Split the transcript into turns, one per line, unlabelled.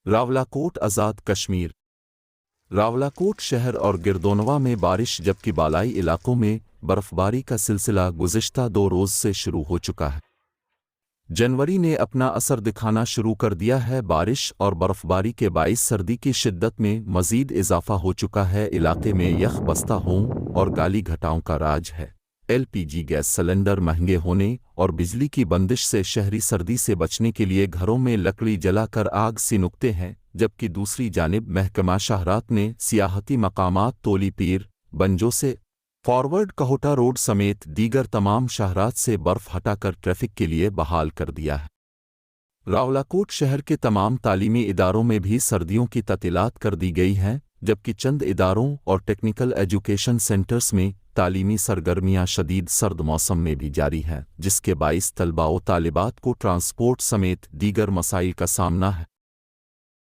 راولاکوٹ آزاد کشمیر۔ راولاکوٹ شہر اور گردونوا میں بارش جبکہ بالائی علاقوں میں برف باری کا سلسلہ گزشتہ 2 روز سے شروع ہو چکا ہے۔ جنوری نے اپنا اثر دکھانا شروع کر دیا ہے۔ بارش اور برف باری کے باعث سردی کی شدت میں مزید اضافہ ہو چکا ہے۔ علاقے میں یخ بستہ ہوں اور گالی گھٹاؤں کا راج ہے۔ L P G gas cylinder مہنگے ہونے اور بجلی کی بندش سے شہری سردی سے بچنے کے لیے گھروں میں لکڑی جلا کر آگ سینکتے ہیں، جبکہ دوسری جانب محکمہ شاہرات نے سیاحتی مقامات تولی پیر، بنجو سے فارورڈ کہوٹا روڈ سمیت دیگر تمام شاہرات سے برف ہٹا کر ٹریفک کے لیے بحال کر دیا ہے۔ راولاکوٹ شہر کے تمام تعلیمی اداروں میں بھی سردیوں کی تعطیلات کر دی گئی ہیں، جبکہ چند اداروں اور ٹیکنیکل ایجوکیشن سینٹرز میں تعلیمی سرگرمیاں شدید سرد موسم میں بھی جاری ہیں، جس کے باعث طلباء و طالبات کو ٹرانسپورٹ سمیت دیگر مسائل کا سامنا ہے۔